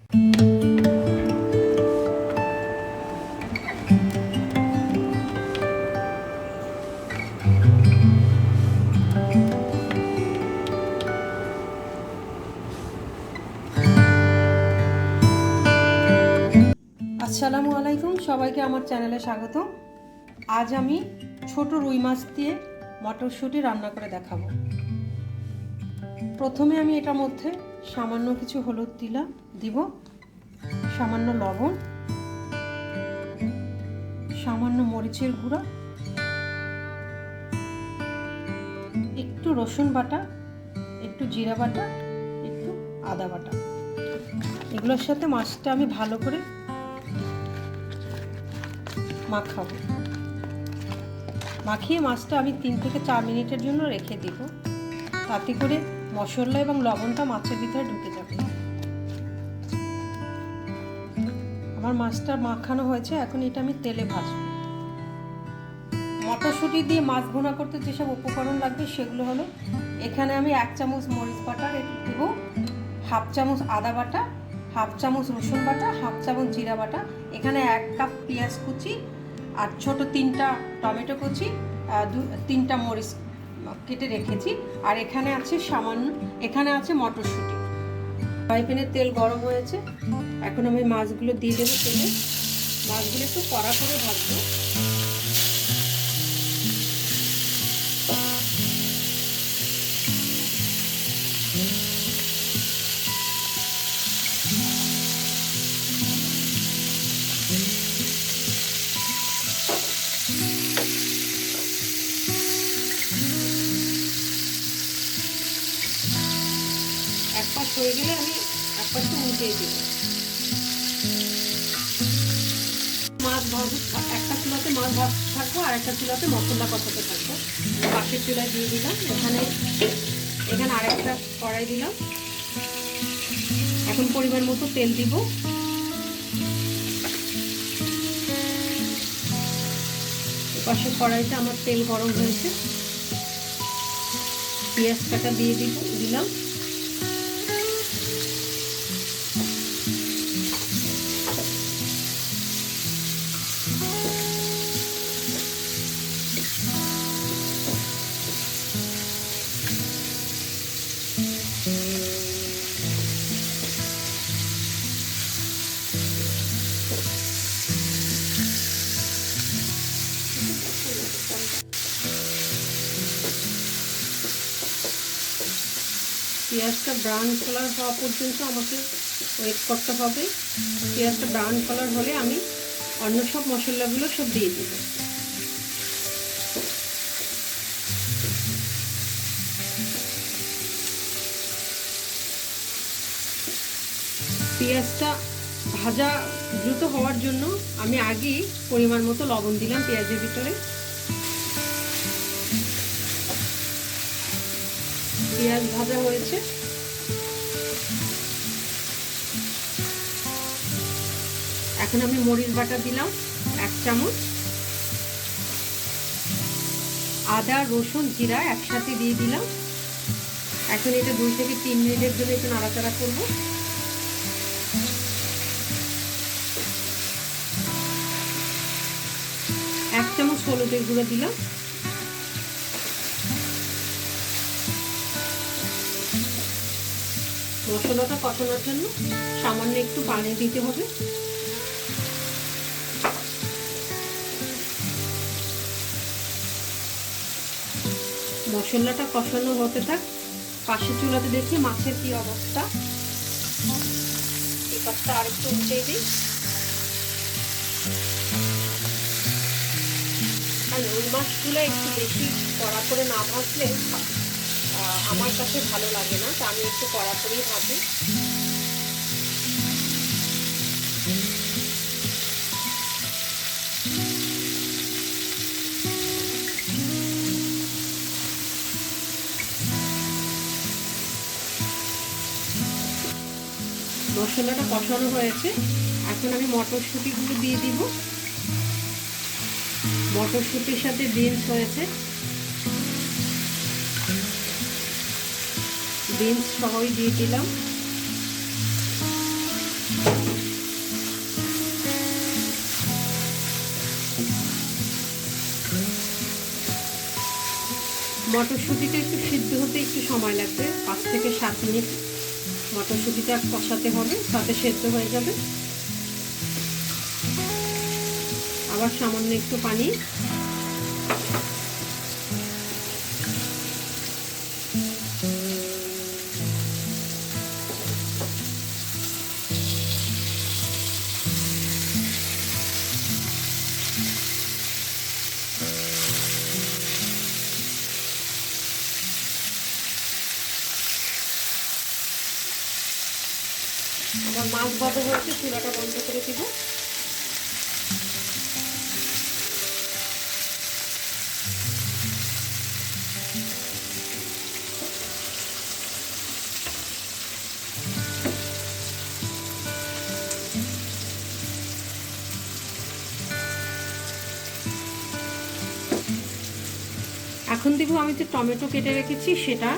আসসালামু আলাইকুম, সবাইকে আমার চ্যানেলে স্বাগত। আজ আমি ছোট রুই মাছ দিয়ে মটরশুঁটি রান্না করে দেখাবো। প্রথমে আমি এটার মধ্যে সামান্য কিছু হলুদ দিব, সামান্য লবণ, সামান্য মরিচের গুঁড়া, একটু রসুন বাটা, একটু জিরা বাটা, একটু আদা বাটা। এগুলোর সাথে মাছটা আমি ভালো করে মাখাবো। মাখিয়ে মাছটা আমি 3 থেকে 4 মিনিটের জন্য রেখে দিব, তাতে করে মশলা এবং লবণটা মাছের ভিতরে ঢুকে যাবে। আমার মাছটা মাখানো হয়েছে, এখন এটা আমি তেলে ভাজবো। মটরশুঁটি দিয়ে মাছ ভুনা করতে যেসব উপকরণ লাগবে সেগুলো হলো, এখানে আমি 1 চামচ মরিচ বাটা দেব, 1/2 চামচ আদা বাটা, 1/2 চামচ রসুন বাটা, 1/2 চামচ জিরা বাটা, এখানে 1 কাপ পেঁয়াজ কুচি, আর ছোট 3টা টমেটো কুচি, 3টা মরিচ কেটে রেখেছি, আর এখানে আছে মটরশুঁটি। ফ্রাই প্যানে তেল গরম হয়েছে, এখন আমি মাছগুলো দিয়ে দেবো তেলে। মাছগুলো একটু কড়া করে ভাজবো। এক পাশ হয়ে গেলে আমি এক পাশটা উল্টিয়ে দেব। মাছ ভাজবো, একটা চুলাতে মাছ ভাজতে থাকবো আর একটা চুলাতে মশলা কষাতে থাকবো। পাশের চুলায় দিয়ে দিলাম, এখানে আরেকটা কড়াই দিলাম। এখন পরিমাণ মতো তেল দিব। পাশের কড়াইতে আমার তেল গরম হয়েছে, পেঁয়াজ কাটা দিয়ে দিলাম। পেঁয়াজটা ব্রাউন কালার হওয়া পর্যন্ত আমাকে ওয়েট করতে হবে। পেঁয়াজটা ব্রাউন কালার হলে আমি অন্য সব মশলাগুলো সব দিয়ে দেব। পেঁয়াজটা ভাজা দ্রুত হওয়ার জন্য আমি আগেই পরিমাণ মতো লবণ দিলাম পেঁয়াজের ভিতরে। পেঁয়াজ ভাজা হয়েছে, এখন আমি মরিচ বাটা দিলাম 1 চামচ, আদা রসুন জিরা একসাথে দিয়ে দিলাম। এখন এটা 2 থেকে 3 মিনিটের জন্য একটু নাড়াচাড়া করব। এক চামচ হলুদের গুঁড়ো দিলাম। মশলাটা কষানোর জন্য সামান্য একটু পানি দিতে হবে। মশলাটা কষানো হতে থাক। পাশের চুলাতে দেখি মাছের কি অবস্থা। এই পাশটা আরেকটু উল্টে দিই। আর রুই মাছগুলো একটু বেশি কড়া করে না ভাজলে আমার কাছে ভালো লাগে না, তা আমি একটু কড়া করেই ভাজি। মশলাটা কষানো হয়েছে, এখন আমি মটরশুঁটিগুলো দিয়ে দিব। মটরশুঁটির সাথে বিনস হয়েছে, বিনস সহই দিয়ে দিলাম। মটরশুঁটিটা একটু সিদ্ধ হতে একটু সময় লাগবে, 5 থেকে 7 মিনিট মটরশুঁটিটা কষাতে হবে, তাতে সেদ্ধ হয়ে যাবে। আবার সামান্য একটু পানি, আবার মাছ ভাজা হয়েছে, চুলাটা বন্ধ করে দিব। এখন দিব আমি যে টমেটো কেটে রেখেছি সেটা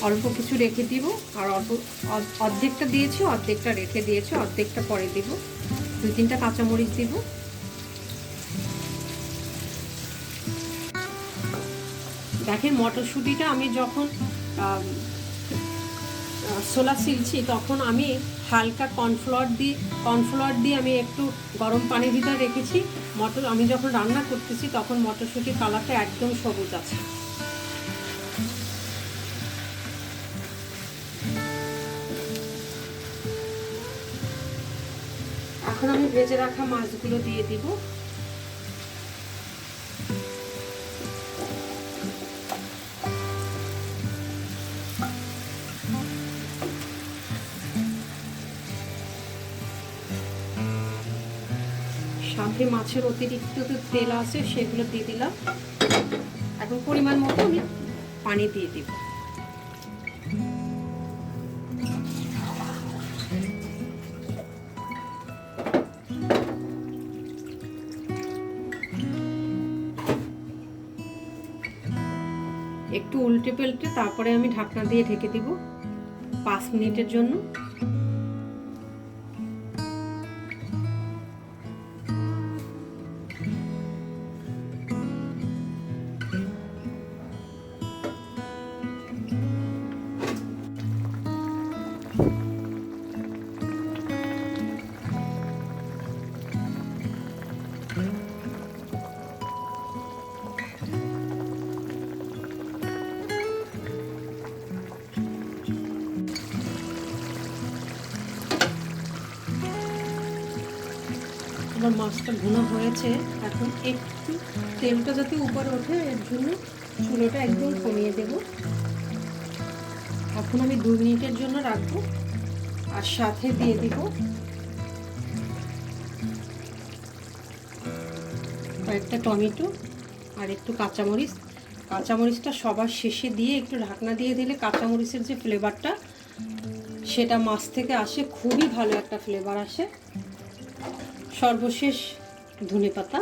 অল্প কিছু রেখে দিব, আর অর্ধেকটা দিয়েছি, অর্ধেকটা রেখে দিয়েছি, অর্ধেকটা পরে দিব। 2-3টা কাঁচামরিচ দিব। দেখেন মটরশুঁটিটা আমি যখন ছোলা ছিলছি তখন আমি হালকা কর্নফ্লাওয়ার দিয়ে আমি একটু গরম পানির ভিতরে রেখেছি। আমি যখন রান্না করতেছি তখন মটরশুঁটির কালারটা একদম সবুজ আছে। এখন আমি ভেজে রাখা মাছগুলো দিয়ে দিব। সাথে মাছের অতিরিক্ত তেল আছে সেগুলো দিয়ে দিলাম। এখন পরিমাণ মতো আমি পানি দিয়ে দিব। একটু উল্টে পাল্টে তারপরে আমি ঢাকনা দিয়ে ঢেকে দিব 5 মিনিটের জন্য। আমার মাছটা ভুনা হয়েছে। এখন একটু তেলটা যাতে উপরে ওঠে এর জন্য চুলোটা একদম কমিয়ে দেব। এখন আমি 2 মিনিটের জন্য রাখবো, আর সাথে দিয়ে দিব কয়েকটা টমেটো আর একটু কাঁচামরিচ। কাঁচামরিচটা সবার শেষে দিয়ে একটু ঢাকনা দিয়ে দিলে কাঁচামরিচের যে ফ্লেভারটা সেটা মাছ থেকে আসে, খুবই ভালো একটা ফ্লেভার আসে। সর্বশেষ ধনেপাতা।